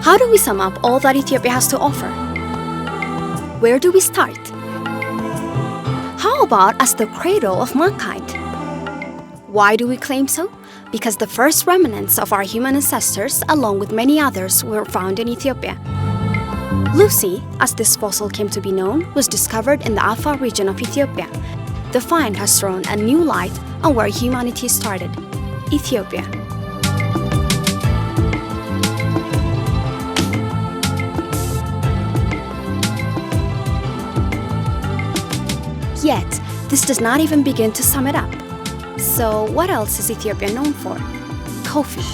How do we sum up all that Ethiopia has to offer? Where do we start? How about as the cradle of mankind? Why do we claim so? Because the first remnants of our human ancestors, along with many others, were found in Ethiopia. Lucy, as this fossil came to be known, was discovered in the Afar region of Ethiopia. The find has thrown a new light on where humanity started, Ethiopia. Yet, this does not even begin to sum it up. So, what else is Ethiopia known for? Coffee.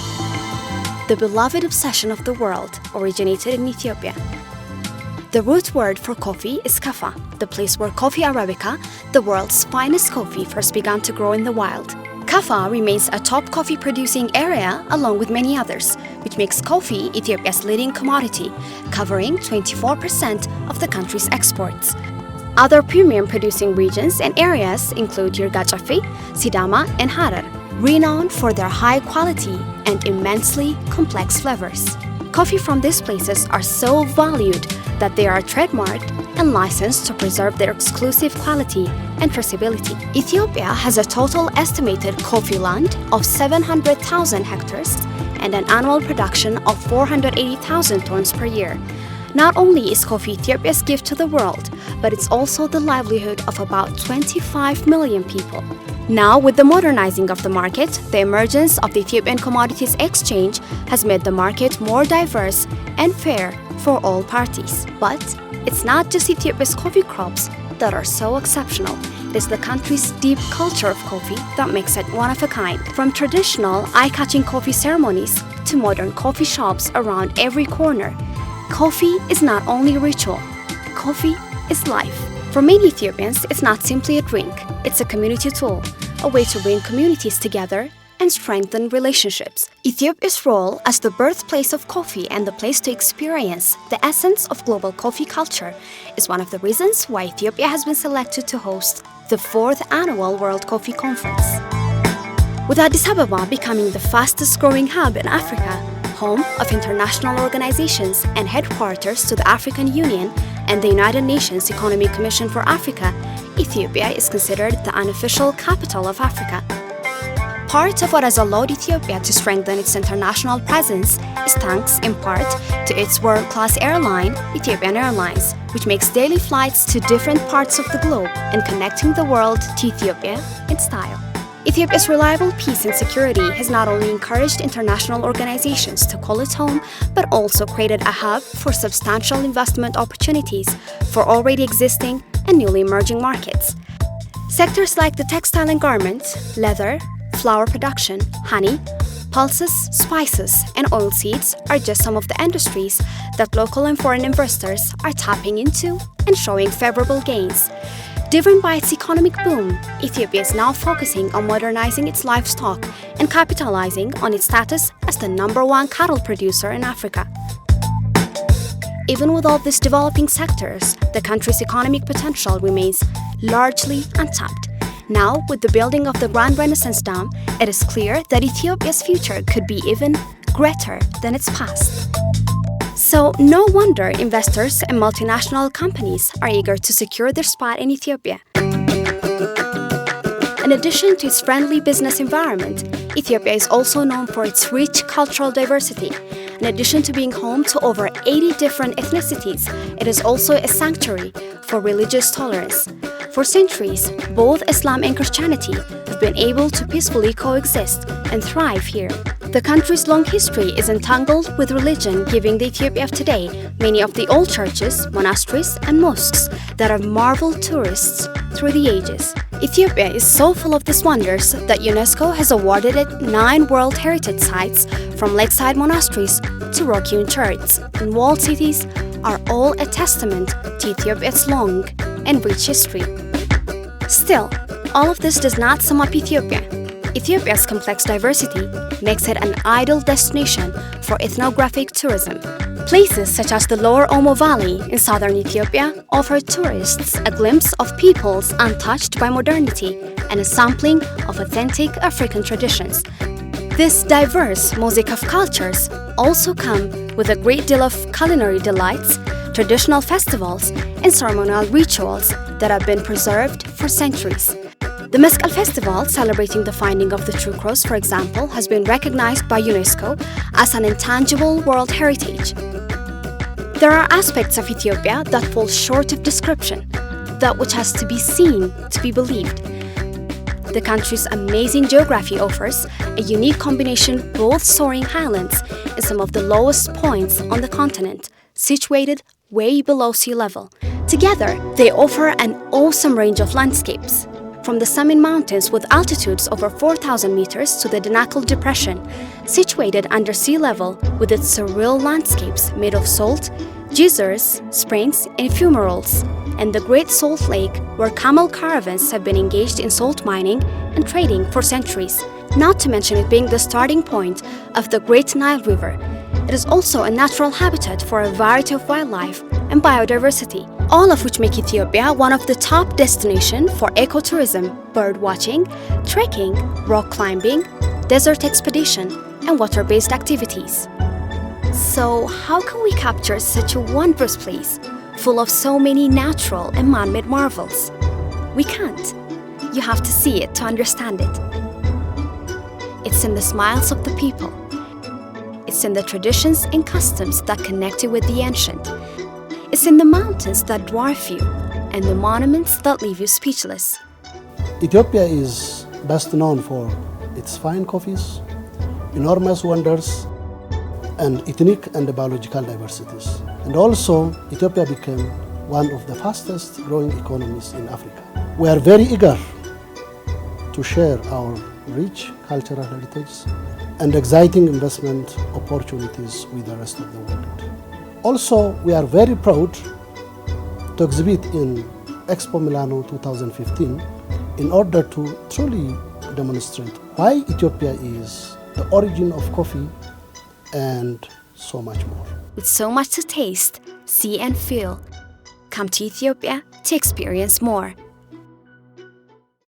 The beloved obsession of the world originated in Ethiopia. The root word for coffee is kafa, the place where coffee arabica, the world's finest coffee, first began to grow in the wild. Kafa remains a top coffee producing area along with many others, which makes coffee Ethiopia's leading commodity, covering 24% of the country's exports. Other premium producing regions and areas include Yirga Cafe, Sidama, and Harar, renowned for their high quality and immensely complex flavors. Coffee from these places are so valued that they are trademarked and licensed to preserve their exclusive quality and traceability. Ethiopia has a total estimated coffee land of 700,000 hectares and an annual production of 480,000 tons per year. Not only is coffee Ethiopia's gift to the world, but it's also the livelihood of about 25 million people. Now, with the modernizing of the market, the emergence of the Ethiopian Commodities Exchange has made the market more diverse and fair for all parties. But it's not just Ethiopia's coffee crops that are so exceptional. It is the country's deep culture of coffee that makes it one of a kind. From traditional, eye-catching coffee ceremonies to modern coffee shops around every corner, coffee is not only a ritual, coffee is life. For many Ethiopians, it's not simply a drink, it's a community tool, a way to bring communities together and strengthen relationships. Ethiopia's role as the birthplace of coffee and the place to experience the essence of global coffee culture is one of the reasons why Ethiopia has been selected to host the 4th annual World Coffee Conference. With Addis Ababa becoming the fastest growing hub in Africa, home of international organizations and headquarters to the African Union and the United Nations Economic Commission for Africa, Ethiopia is considered the unofficial capital of Africa. Part of what has allowed Ethiopia to strengthen its international presence is thanks, in part, to its world-class airline, Ethiopian Airlines, which makes daily flights to different parts of the globe and connecting the world to Ethiopia in style. Ethiopia's reliable peace and security has not only encouraged international organizations to call it home, but also created a hub for substantial investment opportunities for already existing and newly emerging markets. Sectors like the textile and garment, leather, flower production, honey, pulses, spices, and oilseeds are just some of the industries that local and foreign investors are tapping into and showing favorable gains. Driven by its economic boom, Ethiopia is now focusing on modernizing its livestock and capitalizing on its status as the #1 cattle producer in Africa. Even with all these developing sectors, the country's economic potential remains largely untapped. Now, with the building of the Grand Renaissance Dam, it is clear that Ethiopia's future could be even greater than its past. So, no wonder investors and multinational companies are eager to secure their spot in Ethiopia. In addition to its friendly business environment, Ethiopia is also known for its rich cultural diversity. In addition to being home to over 80 different ethnicities, it is also a sanctuary for religious tolerance. For centuries, both Islam and Christianity have been able to peacefully coexist and thrive here. The country's long history is entangled with religion, giving the Ethiopia of today many of the old churches, monasteries, and mosques that have marveled tourists through the ages. Ethiopia is so full of these wonders that UNESCO has awarded it 9 World Heritage Sites, from lakeside monasteries to rock-hewn churches and walled cities are all a testament to Ethiopia's long and rich history. Still, all of this does not sum up Ethiopia. Ethiopia's complex diversity makes it an ideal destination for ethnographic tourism. Places such as the Lower Omo Valley in southern Ethiopia offer tourists a glimpse of peoples untouched by modernity and a sampling of authentic African traditions. This diverse mosaic of cultures also come with a great deal of culinary delights, traditional festivals, and ceremonial rituals that have been preserved for centuries. The Mescal Festival, celebrating the finding of the True Cross, for example, has been recognized by UNESCO as an intangible world heritage. There are aspects of Ethiopia that fall short of description, that which has to be seen to be believed. The country's amazing geography offers a unique combination, both soaring highlands and some of the lowest points on the continent, situated way below sea level. Together, they offer an awesome range of landscapes, from the Samin Mountains with altitudes over 4,000 meters to the Danakil Depression, situated under sea level with its surreal landscapes made of salt, geysers, springs, and fumaroles, and the Great Salt Lake, where camel caravans have been engaged in salt mining and trading for centuries, not to mention it being the starting point of the Great Nile River. It is also a natural habitat for a variety of wildlife and biodiversity, all of which make Ethiopia one of the top destinations for ecotourism, bird watching, trekking, rock climbing, desert expedition, and water-based activities. So how can we capture such a wondrous place, full of so many natural and man-made marvels? We can't. You have to see it to understand it. It's in the smiles of the people. It's in the traditions and customs that connect you with the ancient. It's in the mountains that dwarf you and the monuments that leave you speechless. Ethiopia is best known for its fine coffees, enormous wonders, and ethnic and biological diversities. And also, Ethiopia became one of the fastest growing economies in Africa. We are very eager to share our rich cultural heritage and exciting investment opportunities with the rest of the world. Also, we are very proud to exhibit in Expo Milano 2015 in order to truly demonstrate why Ethiopia is the origin of coffee and so much more. With so much to taste, see and feel, come to Ethiopia to experience more.